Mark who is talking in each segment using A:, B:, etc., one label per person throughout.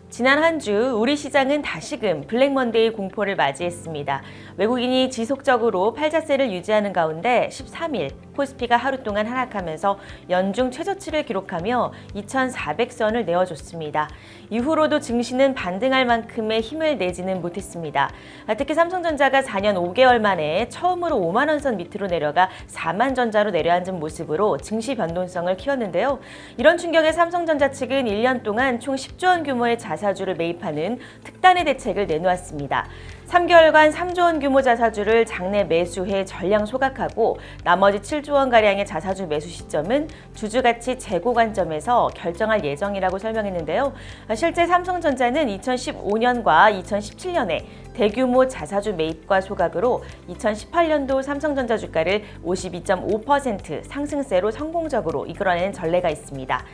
A: 지난 한 주 우리 시장은 다시금 블랙먼데이 공포를 맞이했습니다. 외국인이 지속적으로 팔자세를 유지하는 가운데 13일 코스피가 하루 동안 하락하면서 연중 최저치를 기록하며 2,400선을 내어줬습니다. 이후로도 증시는 반등할 만큼의 힘을 내지는 못했습니다. 특히 삼성전자가 4년 5개월 만에 처음으로 5만 원 선 밑으로 내려가 4만 전자로 내려앉은 모습으로 증시 변동성을 키웠는데요. 이런 충격에 삼성전자 측은 1년 동안 총 10조 원 규모의 자사주를 매입하는 특단의 대책을 내놓았습니다. 3개월간 3조 원 규모 자사주를 장내 매수해 전량 소각하고 나머지 7조 원가량의 자사주 매수 시점은 주주가치 재고 관점에서 결정할 예정이라고 설명했는데요. 실제 삼성전자는 2015년과 2017년에 대규모 자사주 매입과 소각으로 2018년도 삼성전자 주가를 52.5% 상승세로 성공적으로 이끌어낸 전례가 있습니다.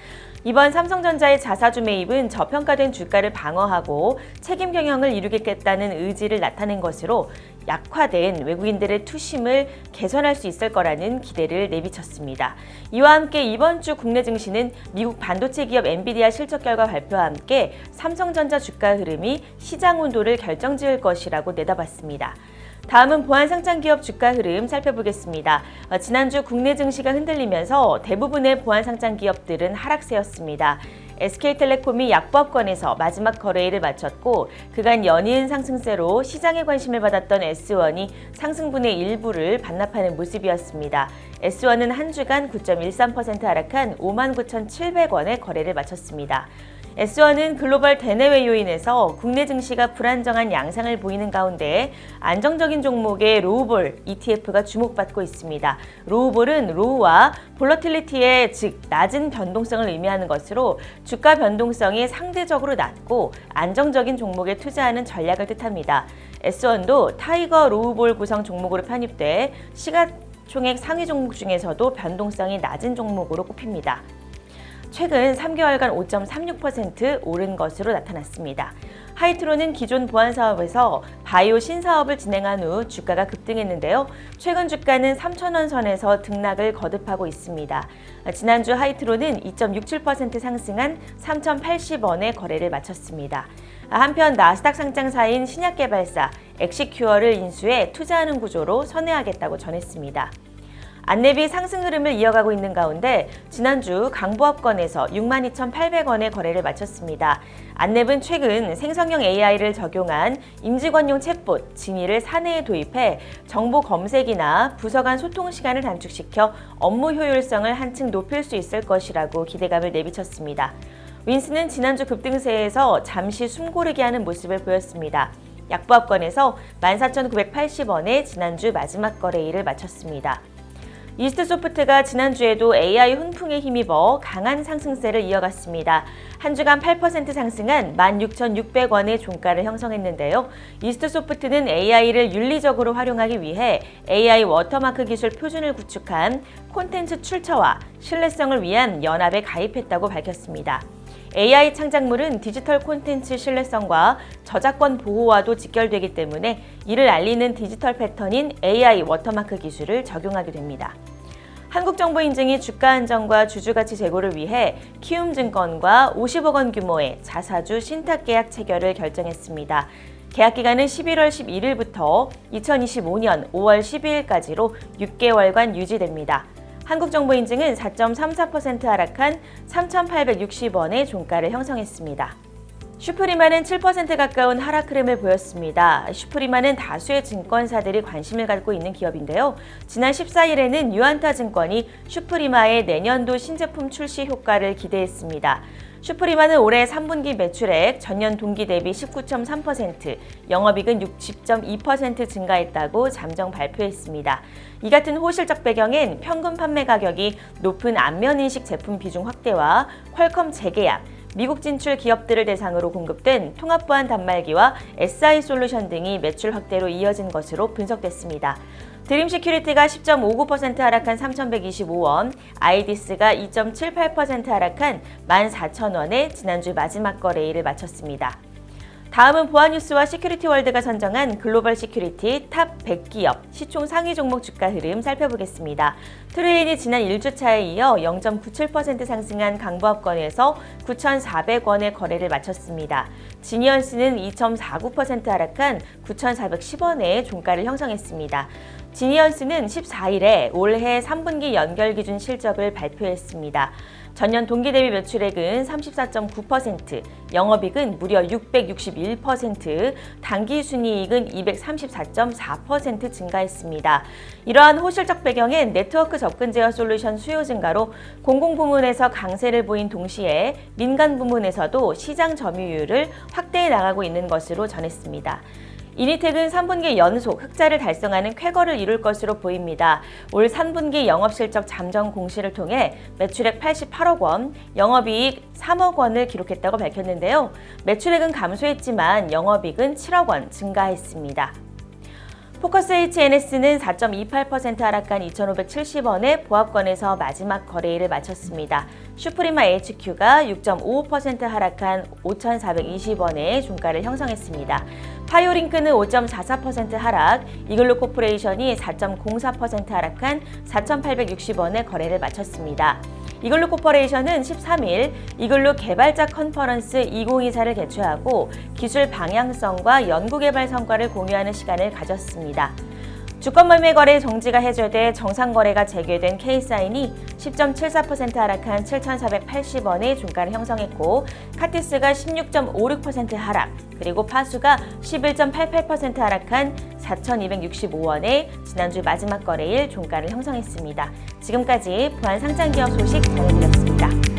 A: 이번 삼성전자의 자사주 매입은 저평가된 주가를 방어하고 책임 경영을 이루겠다는 의지를 나타낸 것으로 약화된 외국인들의 투심을 개선할 수 있을 거라는 기대를 내비쳤습니다. 이와 함께 이번 주 국내 증시는 미국 반도체 기업 엔비디아 실적 결과 발표와 함께 삼성전자 주가 흐름이 시장 온도를 결정지을 것이라고 내다봤습니다. 다음은 보안상장기업 주가 흐름 살펴보겠습니다. 지난주 국내 증시가 흔들리면서 대부분의 보안상장기업들은 하락세였습니다. SK텔레콤이 약보합권에서 마지막 거래일을 마쳤고 그간 연이은 상승세로 시장의 관심을 받았던 S1이 상승분의 일부를 반납하는 모습이었습니다. S1은 한 주간 9.13% 하락한 59,700원에 거래를 마쳤습니다. S1은 글로벌 대내외 요인에서 국내 증시가 불안정한 양상을 보이는 가운데 안정적인 종목의 로우볼 ETF가 주목받고 있습니다. 로우볼은 로우와 볼러틸리티의 즉 낮은 변동성을 의미하는 것으로 주가 변동성이 상대적으로 낮고 안정적인 종목에 투자하는 전략을 뜻합니다. S1도 타이거 로우볼 구성 종목으로 편입돼 시가총액 상위 종목 중에서도 변동성이 낮은 종목으로 꼽힙니다. 최근 3개월간 5.36% 오른 것으로 나타났습니다. 하이트로는 기존 보안 사업에서 바이오 신사업을 진행한 후 주가가 급등했는데요. 최근 주가는 3,000원 선에서 등락을 거듭하고 있습니다. 지난주 하이트로는 2.67% 상승한 3,080원에 거래를 마쳤습니다. 한편 나스닥 상장사인 신약개발사 엑시큐어를 인수해 투자하는 구조로 선회하겠다고 전했습니다. 안랩이 상승 흐름을 이어가고 있는 가운데 지난주 강보합권에서 62,800원에 거래를 마쳤습니다. 안랩은 최근 생성형 AI를 적용한 임직원용 챗봇 지니를 사내에 도입해 정보 검색이나 부서 간 소통 시간을 단축시켜 업무 효율성을 한층 높일 수 있을 것이라고 기대감을 내비쳤습니다. 윈스는 지난주 급등세에서 잠시 숨고르게 하는 모습을 보였습니다. 약보합권에서 14,980원에 지난주 마지막 거래일을 마쳤습니다. 이스트소프트가 지난주에도 AI 훈풍에 힘입어 강한 상승세를 이어갔습니다. 한 주간 8% 상승한 16,600원의 종가를 형성했는데요. 이스트소프트는 AI를 윤리적으로 활용하기 위해 AI 워터마크 기술 표준을 구축한 콘텐츠 출처와 신뢰성을 위한 연합에 가입했다고 밝혔습니다. AI 창작물은 디지털 콘텐츠 신뢰성과 저작권 보호와도 직결되기 때문에 이를 알리는 디지털 패턴인 AI 워터마크 기술을 적용하게 됩니다. 한국정보인증이 주가 안정과 주주가치 제고를 위해 키움증권과 50억 원 규모의 자사주 신탁계약 체결을 결정했습니다. 계약기간은 11월 11일부터 2025년 5월 12일까지로 6개월간 유지됩니다. 한국정보인증은 4.34% 하락한 3,860원의 종가를 형성했습니다. 슈프리마는 7% 가까운 하락 흐름을 보였습니다. 슈프리마는 다수의 증권사들이 관심을 갖고 있는 기업인데요. 지난 14일에는 유안타 증권이 슈프리마의 내년도 신제품 출시 효과를 기대했습니다. 슈프리마는 올해 3분기 매출액 전년 동기 대비 19.3%, 영업이익은 60.2% 증가했다고 잠정 발표했습니다. 이 같은 호실적 배경엔 평균 판매 가격이 높은 안면인식 제품 비중 확대와 퀄컴 재계약, 미국 진출 기업들을 대상으로 공급된 통합보안 단말기와 SI 솔루션 등이 매출 확대로 이어진 것으로 분석됐습니다. 드림시큐리티가 10.59% 하락한 3,125원, 아이디스가 2.78% 하락한 14,000원에 지난주 마지막 거래일을 마쳤습니다. 다음은 보안뉴스와 시큐리티월드가 선정한 글로벌 시큐리티 탑 100기업 시총 상위 종목 주가 흐름 살펴보겠습니다. 트레인이 지난 1주차에 이어 0.97% 상승한 강보합권에서 9,400원의 거래를 마쳤습니다. 지니언스는 2.49% 하락한 9,410원의 종가를 형성했습니다. 지니언스는 14일에 올해 3분기 연결 기준 실적을 발표했습니다. 전년 동기 대비 매출액은 34.9%, 영업이익은 무려 661%, 당기순이익은 234.4% 증가했습니다. 이러한 호실적 배경엔 네트워크 접근 제어 솔루션 수요 증가로 공공부문에서 강세를 보인 동시에 민간 부문에서도 시장 점유율을 확대해 나가고 있는 것으로 전했습니다. 이니텍은 3분기 연속 흑자를 달성하는 쾌거를 이룰 것으로 보입니다. 올 3분기 영업실적 잠정 공시를 통해 매출액 88억 원, 영업이익 3억 원을 기록했다고 밝혔는데요. 매출액은 감소했지만 영업이익은 7억 원 증가했습니다. 포커스 HNS는 4.28% 하락한 2,570원의 보합권에서 마지막 거래일을 마쳤습니다. 슈프리마 HQ가 6.55% 하락한 5,420원의 종가를 형성했습니다. 파이오링크는 5.44% 하락, 이글루 코퍼레이션이 4.04% 하락한 4,860원의 거래를 마쳤습니다. 이글루 코퍼레이션은 13일 이글루 개발자 컨퍼런스 2024를 개최하고 기술 방향성과 연구개발 성과를 공유하는 시간을 가졌습니다. 주권 매매 거래 정지가 해제돼 정상 거래가 재개된 K사인이 10.74% 하락한 7,480원의 종가를 형성했고 카티스가 16.56% 하락, 그리고 파수가 11.88% 하락한 4,265원의 지난주 마지막 거래일 종가를 형성했습니다. 지금까지 부안상장기업 소식 전해드렸습니다.